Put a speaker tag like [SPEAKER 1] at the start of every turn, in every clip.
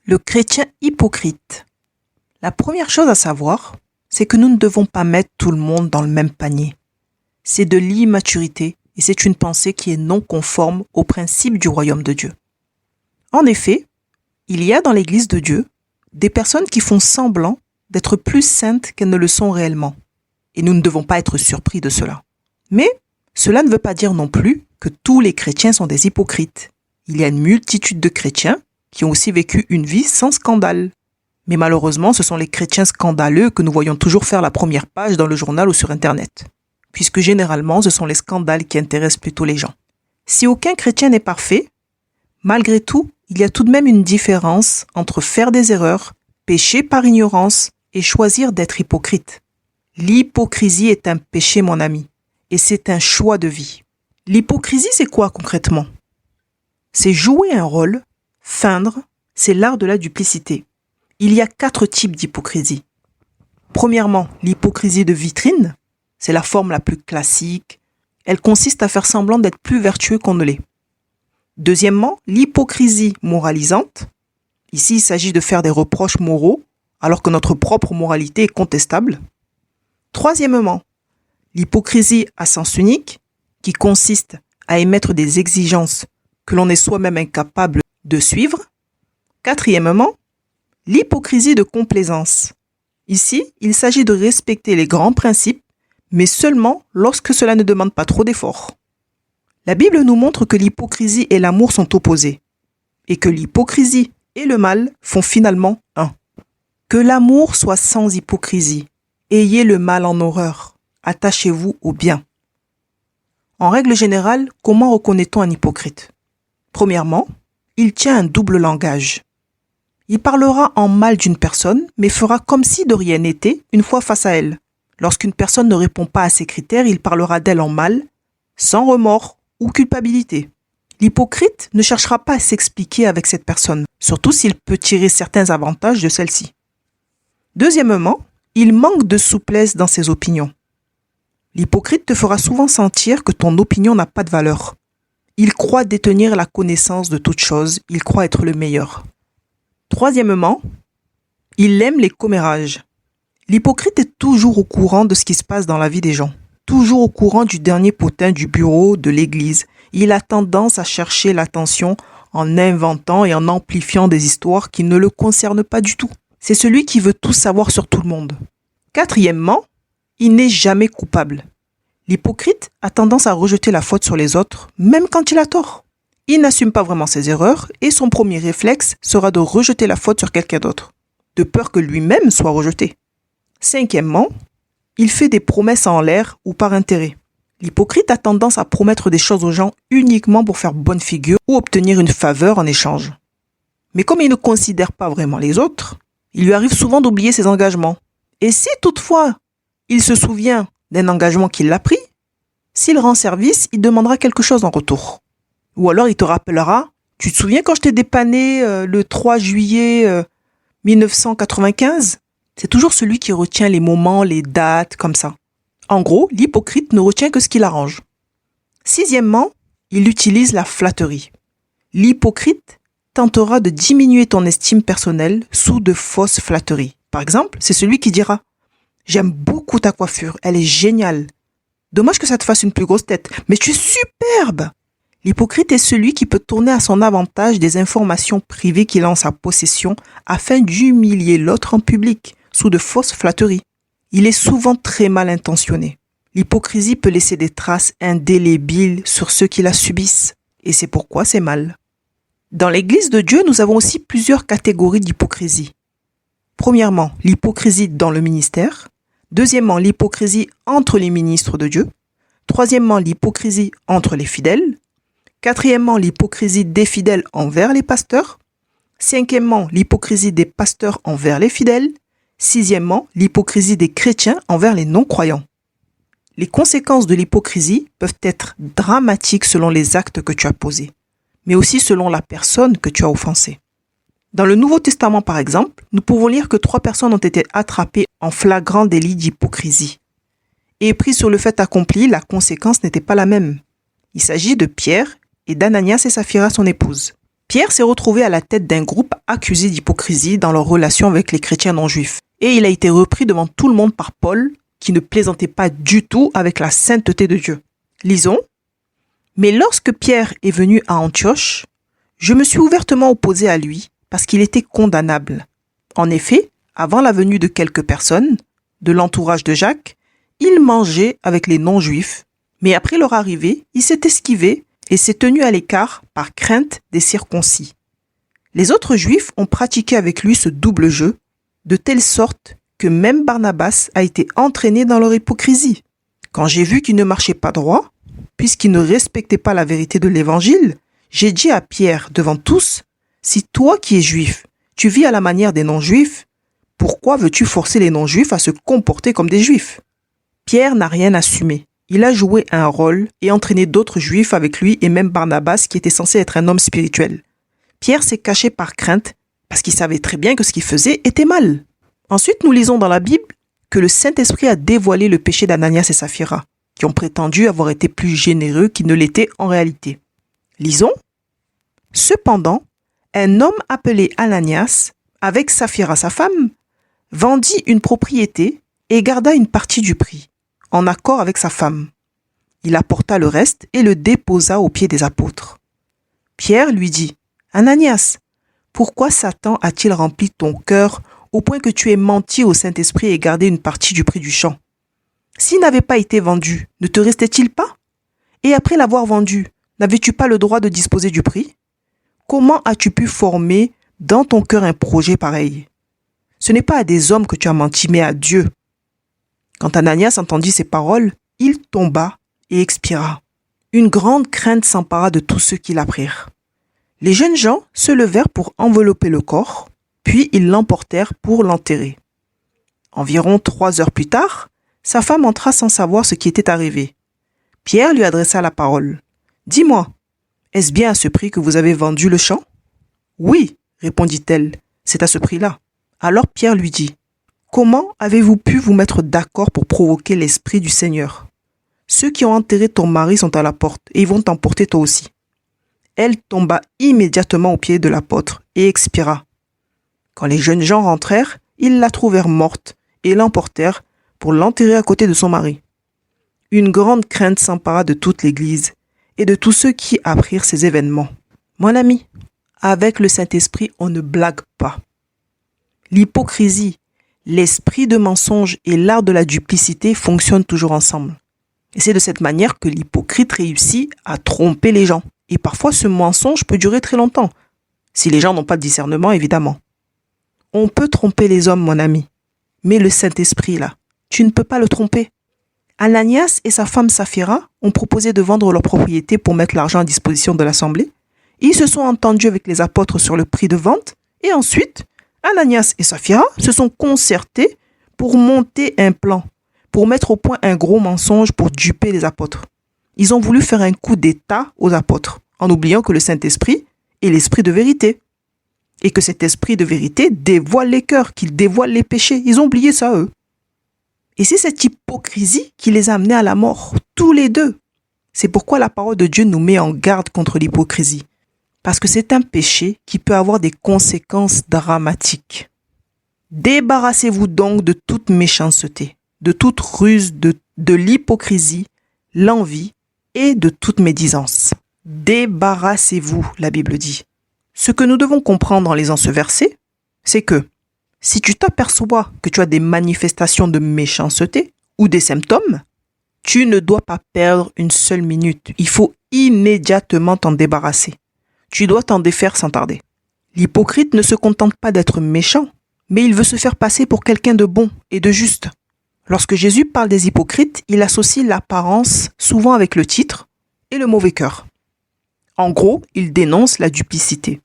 [SPEAKER 1] Le chrétien hypocrite. La première chose à savoir, c'est que nous ne devons pas mettre tout le monde dans le même panier. C'est de l'immaturité et c'est une pensée qui est non conforme aux principes du royaume de Dieu. En effet, il y a dans l'Église de Dieu des personnes qui font semblant d'être plus saintes qu'elles ne le sont réellement. Et nous ne devons pas être surpris de cela. Mais cela ne veut pas dire non plus que tous les chrétiens sont des hypocrites. Il y a une multitude de chrétiens qui ont aussi vécu une vie sans scandale. Mais malheureusement, ce sont les chrétiens scandaleux que nous voyons toujours faire la première page dans le journal ou sur Internet. Puisque généralement, ce sont les scandales qui intéressent plutôt les gens. Si aucun chrétien n'est parfait, malgré tout, il y a tout de même une différence entre faire des erreurs, pécher par ignorance et choisir d'être hypocrite. L'hypocrisie est un péché, mon ami, et c'est un choix de vie. L'hypocrisie, c'est quoi concrètement? C'est jouer un rôle, feindre, c'est l'art de la duplicité. Il y a 4 types d'hypocrisie. Premièrement, l'hypocrisie de vitrine, c'est la forme la plus classique. Elle consiste à faire semblant d'être plus vertueux qu'on ne l'est. Deuxièmement, l'hypocrisie moralisante. Ici, il s'agit de faire des reproches moraux, alors que notre propre moralité est contestable. Troisièmement, l'hypocrisie à sens unique, qui consiste à émettre des exigences que l'on est soi-même incapable de suivre. Quatrièmement, l'hypocrisie de complaisance. Ici, il s'agit de respecter les grands principes, mais seulement lorsque cela ne demande pas trop d'efforts. La Bible nous montre que l'hypocrisie et l'amour sont opposés, et que l'hypocrisie et le mal font finalement un. Que l'amour soit sans hypocrisie. Ayez le mal en horreur. Attachez-vous au bien. En règle générale, comment reconnaît-on un hypocrite? Premièrement, il tient un double langage. Il parlera en mal d'une personne, mais fera comme si de rien n'était une fois face à elle. Lorsqu'une personne ne répond pas à ses critères, il parlera d'elle en mal, sans remords ou culpabilité. L'hypocrite ne cherchera pas à s'expliquer avec cette personne, surtout s'il peut tirer certains avantages de celle-ci. Deuxièmement, il manque de souplesse dans ses opinions. L'hypocrite te fera souvent sentir que ton opinion n'a pas de valeur. Il croit détenir la connaissance de toute chose, il croit être le meilleur. Troisièmement, il aime les commérages. L'hypocrite est toujours au courant de ce qui se passe dans la vie des gens, toujours au courant du dernier potin du bureau, de l'église. Il a tendance à chercher l'attention en inventant et en amplifiant des histoires qui ne le concernent pas du tout. C'est celui qui veut tout savoir sur tout le monde. Quatrièmement, il n'est jamais coupable. L'hypocrite a tendance à rejeter la faute sur les autres, même quand il a tort. Il n'assume pas vraiment ses erreurs et son premier réflexe sera de rejeter la faute sur quelqu'un d'autre, de peur que lui-même soit rejeté. Cinquièmement, il fait des promesses en l'air ou par intérêt. L'hypocrite a tendance à promettre des choses aux gens uniquement pour faire bonne figure ou obtenir une faveur en échange. Mais comme il ne considère pas vraiment les autres, il lui arrive souvent d'oublier ses engagements. Et si toutefois il se souvient d'un engagement qu'il a pris, s'il rend service, il demandera quelque chose en retour. Ou alors il te rappellera, tu te souviens quand je t'ai dépanné le 3 juillet 1995 ? C'est toujours celui qui retient les moments, les dates, comme ça. En gros, l'hypocrite ne retient que ce qui l'arrange. Sixièmement, il utilise la flatterie. L'hypocrite tentera de diminuer ton estime personnelle sous de fausses flatteries. Par exemple, c'est celui qui dira « J'aime beaucoup ta coiffure, elle est géniale. Dommage que ça te fasse une plus grosse tête, mais tu es superbe !» L'hypocrite est celui qui peut tourner à son avantage des informations privées qu'il a en sa possession afin d'humilier l'autre en public, sous de fausses flatteries. Il est souvent très mal intentionné. L'hypocrisie peut laisser des traces indélébiles sur ceux qui la subissent, et c'est pourquoi c'est mal. Dans l'Église de Dieu, nous avons aussi plusieurs catégories d'hypocrisie. Premièrement, l'hypocrisie dans le ministère. Deuxièmement, l'hypocrisie entre les ministres de Dieu. Troisièmement, l'hypocrisie entre les fidèles. Quatrièmement, l'hypocrisie des fidèles envers les pasteurs. Cinquièmement, l'hypocrisie des pasteurs envers les fidèles. Sixièmement, l'hypocrisie des chrétiens envers les non-croyants. Les conséquences de l'hypocrisie peuvent être dramatiques selon les actes que tu as posés, mais aussi selon la personne que tu as offensée. Dans le Nouveau Testament, par exemple, nous pouvons lire que 3 personnes ont été attrapées en flagrant délit d'hypocrisie. Et pris sur le fait accompli, la conséquence n'était pas la même. Il s'agit de Pierre et d'Ananias et Saphira, son épouse. Pierre s'est retrouvé à la tête d'un groupe accusé d'hypocrisie dans leur relation avec les chrétiens non-juifs. Et il a été repris devant tout le monde par Paul, qui ne plaisantait pas du tout avec la sainteté de Dieu. Lisons. Mais lorsque Pierre est venu à Antioche, je me suis ouvertement opposé à lui parce qu'il était condamnable. En effet, avant la venue de quelques personnes, de l'entourage de Jacques, il mangeait avec les non-juifs, mais après leur arrivée, il s'est esquivé et s'est tenu à l'écart par crainte des circoncis. Les autres juifs ont pratiqué avec lui ce double jeu, de telle sorte que même Barnabas a été entraîné dans leur hypocrisie. Quand j'ai vu qu'il ne marchait pas droit, puisqu'il ne respectait pas la vérité de l'évangile, j'ai dit à Pierre devant tous, « Si toi qui es juif, tu vis à la manière des non-juifs, pourquoi veux-tu forcer les non-juifs à se comporter comme des juifs ?» Pierre n'a rien assumé. Il a joué un rôle et entraîné d'autres juifs avec lui et même Barnabas qui était censé être un homme spirituel. Pierre s'est caché par crainte parce qu'il savait très bien que ce qu'il faisait était mal. Ensuite, nous lisons dans la Bible que le Saint-Esprit a dévoilé le péché d'Ananias et Saphira, qui ont prétendu avoir été plus généreux qu'ils ne l'étaient en réalité. Lisons. Cependant, un homme appelé Ananias, avec Saphira sa femme, vendit une propriété et garda une partie du prix, en accord avec sa femme. Il apporta le reste et le déposa aux pieds des apôtres. Pierre lui dit, « Ananias, pourquoi Satan a-t-il rempli ton cœur au point que tu aies menti au Saint-Esprit et gardé une partie du prix du champ? S'il n'avait pas été vendu, ne te restait-il pas? Et après l'avoir vendu, n'avais-tu pas le droit de disposer du prix? Comment as-tu pu former dans ton cœur un projet pareil? Ce n'est pas à des hommes que tu as menti, mais à Dieu. » Quand Ananias entendit ces paroles, il tomba et expira. Une grande crainte s'empara de tous ceux qui l'apprirent. Les jeunes gens se levèrent pour envelopper le corps, puis ils l'emportèrent pour l'enterrer. Environ 3 heures plus tard, sa femme entra sans savoir ce qui était arrivé. Pierre lui adressa la parole. « Dis-moi, est-ce bien à ce prix que vous avez vendu le champ ?»« Oui, répondit-elle, c'est à ce prix-là. » Alors Pierre lui dit, « Comment avez-vous pu vous mettre d'accord pour provoquer l'Esprit du Seigneur? Ceux qui ont enterré ton mari sont à la porte et ils vont t'emporter toi aussi. » Elle tomba immédiatement aux pieds de l'apôtre et expira. Quand les jeunes gens rentrèrent, ils la trouvèrent morte et l'emportèrent pour l'enterrer à côté de son mari. Une grande crainte s'empara de toute l'Église et de tous ceux qui apprirent ces événements. Mon ami, avec le Saint-Esprit, on ne blague pas. L'hypocrisie, l'esprit de mensonge et l'art de la duplicité fonctionnent toujours ensemble. Et c'est de cette manière que l'hypocrite réussit à tromper les gens. Et parfois, ce mensonge peut durer très longtemps, si les gens n'ont pas de discernement, évidemment. On peut tromper les hommes, mon ami, mais le Saint-Esprit, là, tu ne peux pas le tromper. Ananias et sa femme Saphira ont proposé de vendre leur propriété pour mettre l'argent à disposition de l'Assemblée. Ils se sont entendus avec les apôtres sur le prix de vente, et ensuite, Ananias et Saphira se sont concertés pour monter un plan, pour mettre au point un gros mensonge pour duper les apôtres. Ils ont voulu faire un coup d'état aux apôtres, en oubliant que le Saint-Esprit est l'esprit de vérité. Et que cet esprit de vérité dévoile les cœurs, qu'il dévoile les péchés. Ils ont oublié ça, eux. Et c'est cette hypocrisie qui les a amenés à la mort, tous les deux. C'est pourquoi la parole de Dieu nous met en garde contre l'hypocrisie. Parce que c'est un péché qui peut avoir des conséquences dramatiques. Débarrassez-vous donc de toute méchanceté, de toute ruse, de l'hypocrisie, l'envie et de toute médisance. Débarrassez-vous, la Bible dit. Ce que nous devons comprendre en lisant ce verset, c'est que si tu t'aperçois que tu as des manifestations de méchanceté ou des symptômes, tu ne dois pas perdre une seule minute. Il faut immédiatement t'en débarrasser. Tu dois t'en défaire sans tarder. L'hypocrite ne se contente pas d'être méchant, mais il veut se faire passer pour quelqu'un de bon et de juste. Lorsque Jésus parle des hypocrites, il associe l'apparence souvent avec le titre et le mauvais cœur. En gros, il dénonce la duplicité.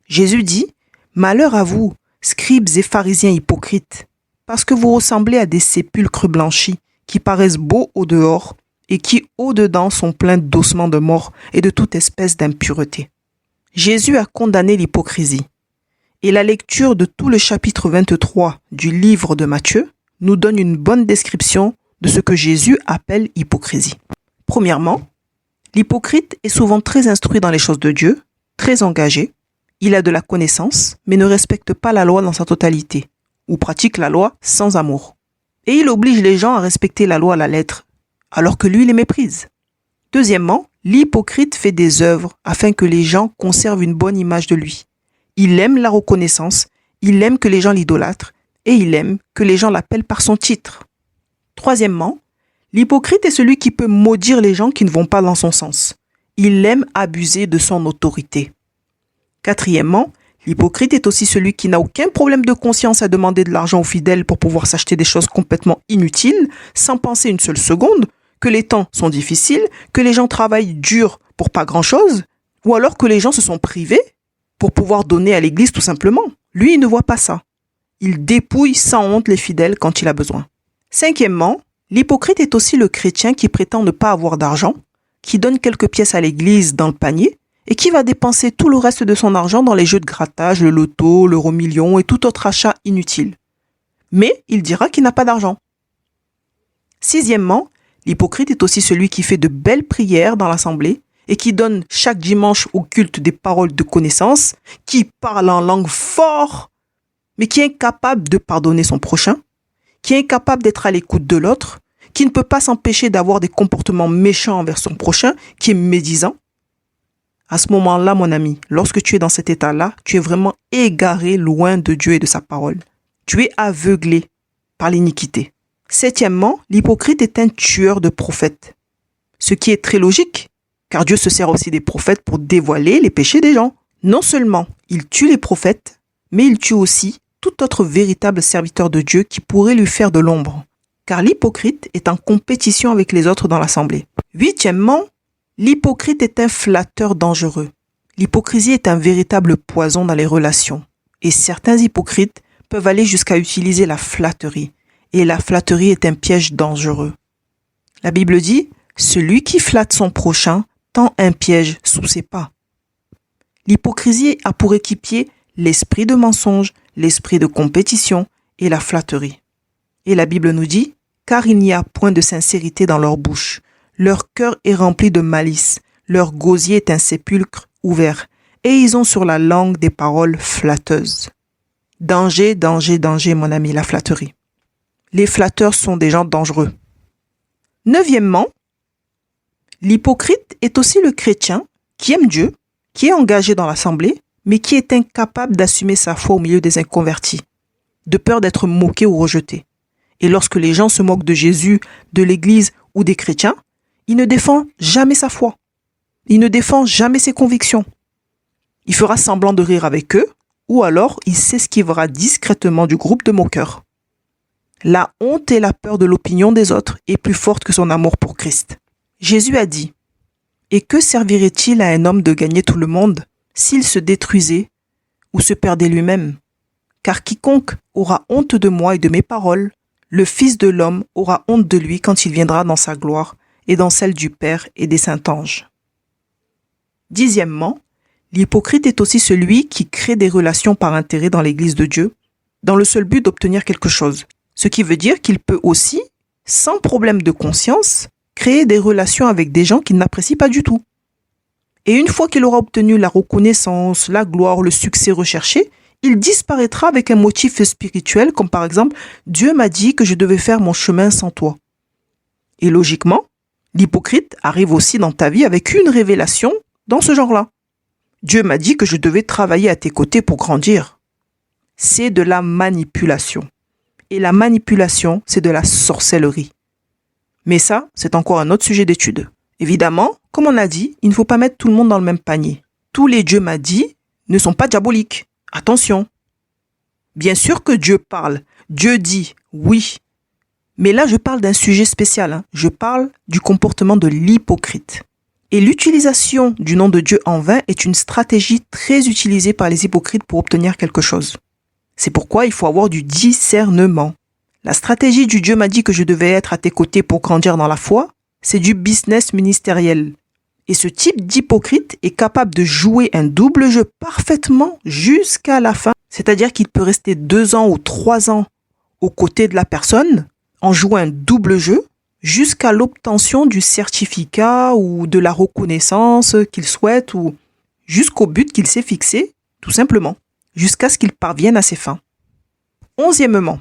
[SPEAKER 1] Jésus dit « Malheur à vous, scribes et pharisiens hypocrites, parce que vous ressemblez à des sépulcres blanchis qui paraissent beaux au dehors et qui au dedans sont pleins d'ossements de mort et de toute espèce d'impureté. » Jésus a condamné l'hypocrisie. Et la lecture de tout le chapitre 23 du livre de Matthieu nous donne une bonne description de ce que Jésus appelle hypocrisie. Premièrement, l'hypocrite est souvent très instruit dans les choses de Dieu, très engagé, il a de la connaissance, mais ne respecte pas la loi dans sa totalité, ou pratique la loi sans amour. Et il oblige les gens à respecter la loi à la lettre, alors que lui les méprise. Deuxièmement, l'hypocrite fait des œuvres afin que les gens conservent une bonne image de lui. Il aime la reconnaissance, il aime que les gens l'idolâtrent, et il aime que les gens l'appellent par son titre. Troisièmement, l'hypocrite est celui qui peut maudire les gens qui ne vont pas dans son sens. Il aime abuser de son autorité. Quatrièmement, l'hypocrite est aussi celui qui n'a aucun problème de conscience à demander de l'argent aux fidèles pour pouvoir s'acheter des choses complètement inutiles, sans penser une seule seconde, que les temps sont difficiles, que les gens travaillent dur pour pas grand-chose, ou alors que les gens se sont privés pour pouvoir donner à l'église tout simplement. Lui, il ne voit pas ça. Il dépouille sans honte les fidèles quand il a besoin. Cinquièmement, l'hypocrite est aussi le chrétien qui prétend ne pas avoir d'argent, qui donne quelques pièces à l'église dans le panier et qui va dépenser tout le reste de son argent dans les jeux de grattage, le loto, l'euro-million et tout autre achat inutile. Mais il dira qu'il n'a pas d'argent. Sixièmement, l'hypocrite est aussi celui qui fait de belles prières dans l'assemblée et qui donne chaque dimanche au culte des paroles de connaissance, qui parle en langue fort, mais qui est incapable de pardonner son prochain, qui est incapable d'être à l'écoute de l'autre, qui ne peut pas s'empêcher d'avoir des comportements méchants envers son prochain, qui est médisant. À ce moment-là, mon ami, lorsque tu es dans cet état-là, tu es vraiment égaré loin de Dieu et de sa parole. Tu es aveuglé par l'iniquité. Septièmement, l'hypocrite est un tueur de prophètes. Ce qui est très logique, car Dieu se sert aussi des prophètes pour dévoiler les péchés des gens. Non seulement il tue les prophètes, mais il tue aussi tout autre véritable serviteur de Dieu qui pourrait lui faire de l'ombre. Car l'hypocrite est en compétition avec les autres dans l'assemblée. Huitièmement, l'hypocrite est un flatteur dangereux. L'hypocrisie est un véritable poison dans les relations. Et certains hypocrites peuvent aller jusqu'à utiliser la flatterie. Et la flatterie est un piège dangereux. La Bible dit, « Celui qui flatte son prochain tend un piège sous ses pas. » L'hypocrisie a pour équipier l'esprit de mensonge, l'esprit de compétition et la flatterie. Et la Bible nous dit, « Car il n'y a point de sincérité dans leur bouche. Leur cœur est rempli de malice. Leur gosier est un sépulcre ouvert. Et ils ont sur la langue des paroles flatteuses. » Danger, danger, danger, mon ami, la flatterie. Les flatteurs sont des gens dangereux. Neuvièmement, l'hypocrite est aussi le chrétien qui aime Dieu, qui est engagé dans l'assemblée, mais qui est incapable d'assumer sa foi au milieu des inconvertis, de peur d'être moqué ou rejeté. Et lorsque les gens se moquent de Jésus, de l'Église ou des chrétiens, il ne défend jamais sa foi. Il ne défend jamais ses convictions. Il fera semblant de rire avec eux, ou alors il s'esquivera discrètement du groupe de moqueurs. La honte et la peur de l'opinion des autres est plus forte que son amour pour Christ. Jésus a dit, « Et que servirait-il à un homme de gagner tout le monde s'il se détruisait ou se perdait lui-même? Car quiconque aura honte de moi et de mes paroles, le Fils de l'homme aura honte de lui quand il viendra dans sa gloire et dans celle du Père et des saints anges. » Dixièmement, l'hypocrite est aussi celui qui crée des relations par intérêt dans l'Église de Dieu, dans le seul but d'obtenir quelque chose. Ce qui veut dire qu'il peut aussi, sans problème de conscience, créer des relations avec des gens qu'il n'apprécie pas du tout. Et une fois qu'il aura obtenu la reconnaissance, la gloire, le succès recherché, il disparaîtra avec un motif spirituel comme par exemple « Dieu m'a dit que je devais faire mon chemin sans toi ». Et logiquement, l'hypocrite arrive aussi dans ta vie avec une révélation dans ce genre-là. Dieu m'a dit que je devais travailler à tes côtés pour grandir. C'est de la manipulation. Et la manipulation, c'est de la sorcellerie. Mais ça, c'est encore un autre sujet d'étude. Évidemment, comme on a dit, il ne faut pas mettre tout le monde dans le même panier. Tous les Dieu m'a dit ne sont pas diaboliques. Attention. Bien sûr que Dieu parle. Dieu dit oui. Mais là, je parle d'un sujet spécial. Je parle du comportement de l'hypocrite. Et l'utilisation du nom de Dieu en vain est une stratégie très utilisée par les hypocrites pour obtenir quelque chose. C'est pourquoi il faut avoir du discernement. La stratégie du Dieu m'a dit que je devais être à tes côtés pour grandir dans la foi, c'est du business ministériel. Et ce type d'hypocrite est capable de jouer un double jeu parfaitement jusqu'à la fin. C'est-à-dire qu'il peut rester 2 ans ou 3 ans aux côtés de la personne en jouant un double jeu jusqu'à l'obtention du certificat ou de la reconnaissance qu'il souhaite ou jusqu'au but qu'il s'est fixé, tout simplement, jusqu'à ce qu'il parvienne à ses fins. 11e,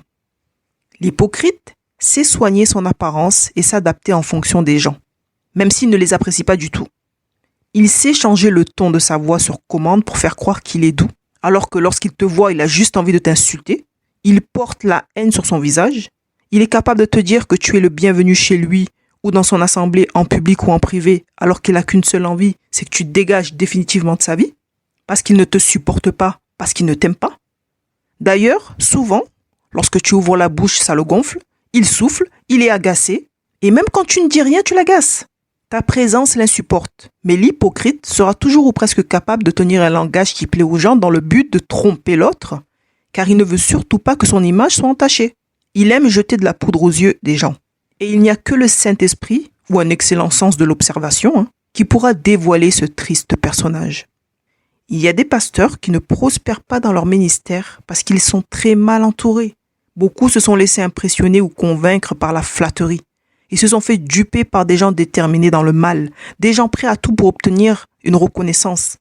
[SPEAKER 1] l'hypocrite sait soigner son apparence et s'adapter en fonction des gens, même s'il ne les apprécie pas du tout. Il sait changer le ton de sa voix sur commande pour faire croire qu'il est doux, alors que lorsqu'il te voit, il a juste envie de t'insulter. Il porte la haine sur son visage. Il est capable de te dire que tu es le bienvenu chez lui ou dans son assemblée, en public ou en privé, alors qu'il n'a qu'une seule envie, c'est que tu dégages définitivement de sa vie, parce qu'il ne te supporte pas, parce qu'il ne t'aime pas. D'ailleurs, souvent, lorsque tu ouvres la bouche, ça le gonfle, il souffle, il est agacé, et même quand tu ne dis rien, tu l'agaces. Ta présence l'insupporte, mais l'hypocrite sera toujours ou presque capable de tenir un langage qui plaît aux gens dans le but de tromper l'autre, car il ne veut surtout pas que son image soit entachée. Il aime jeter de la poudre aux yeux des gens. Et il n'y a que le Saint-Esprit, ou un excellent sens de l'observation, qui pourra dévoiler ce triste personnage. Il y a des pasteurs qui ne prospèrent pas dans leur ministère parce qu'ils sont très mal entourés. Beaucoup se sont laissés impressionner ou convaincre par la flatterie. Ils se sont fait duper par des gens déterminés dans le mal, des gens prêts à tout pour obtenir une reconnaissance.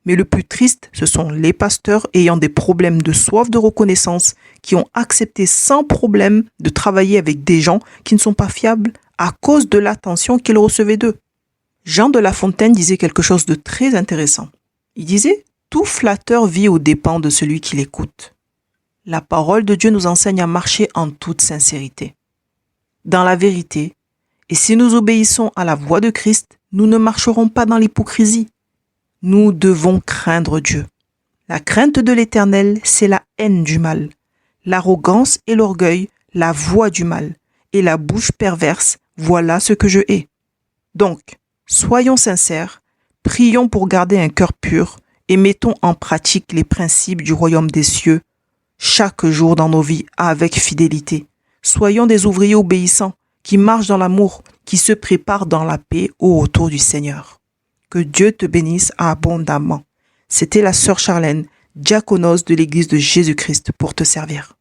[SPEAKER 1] Mais le plus triste, ce sont les pasteurs ayant des problèmes de soif de reconnaissance qui ont accepté sans problème de travailler avec des gens qui ne sont pas fiables à cause de l'attention qu'ils recevaient d'eux. Jean de La Fontaine disait quelque chose de très intéressant. Il disait « Tout flatteur vit aux dépens de celui qui l'écoute ». La parole de Dieu nous enseigne à marcher en toute sincérité, dans la vérité, et si nous obéissons à la voix de Christ, nous ne marcherons pas dans l'hypocrisie. Nous devons craindre Dieu. La crainte de l'Éternel, c'est la haine du mal. L'arrogance et l'orgueil, la voix du mal. Et la bouche perverse, voilà ce que je hais. Donc, soyons sincères, prions pour garder un cœur pur et mettons en pratique les principes du royaume des cieux chaque jour dans nos vies avec fidélité. Soyons des ouvriers obéissants qui marchent dans l'amour, qui se préparent dans la paix au retour du Seigneur. Que Dieu te bénisse abondamment. C'était la sœur Charlène, diaconos de l'Église de Jésus-Christ pour te servir.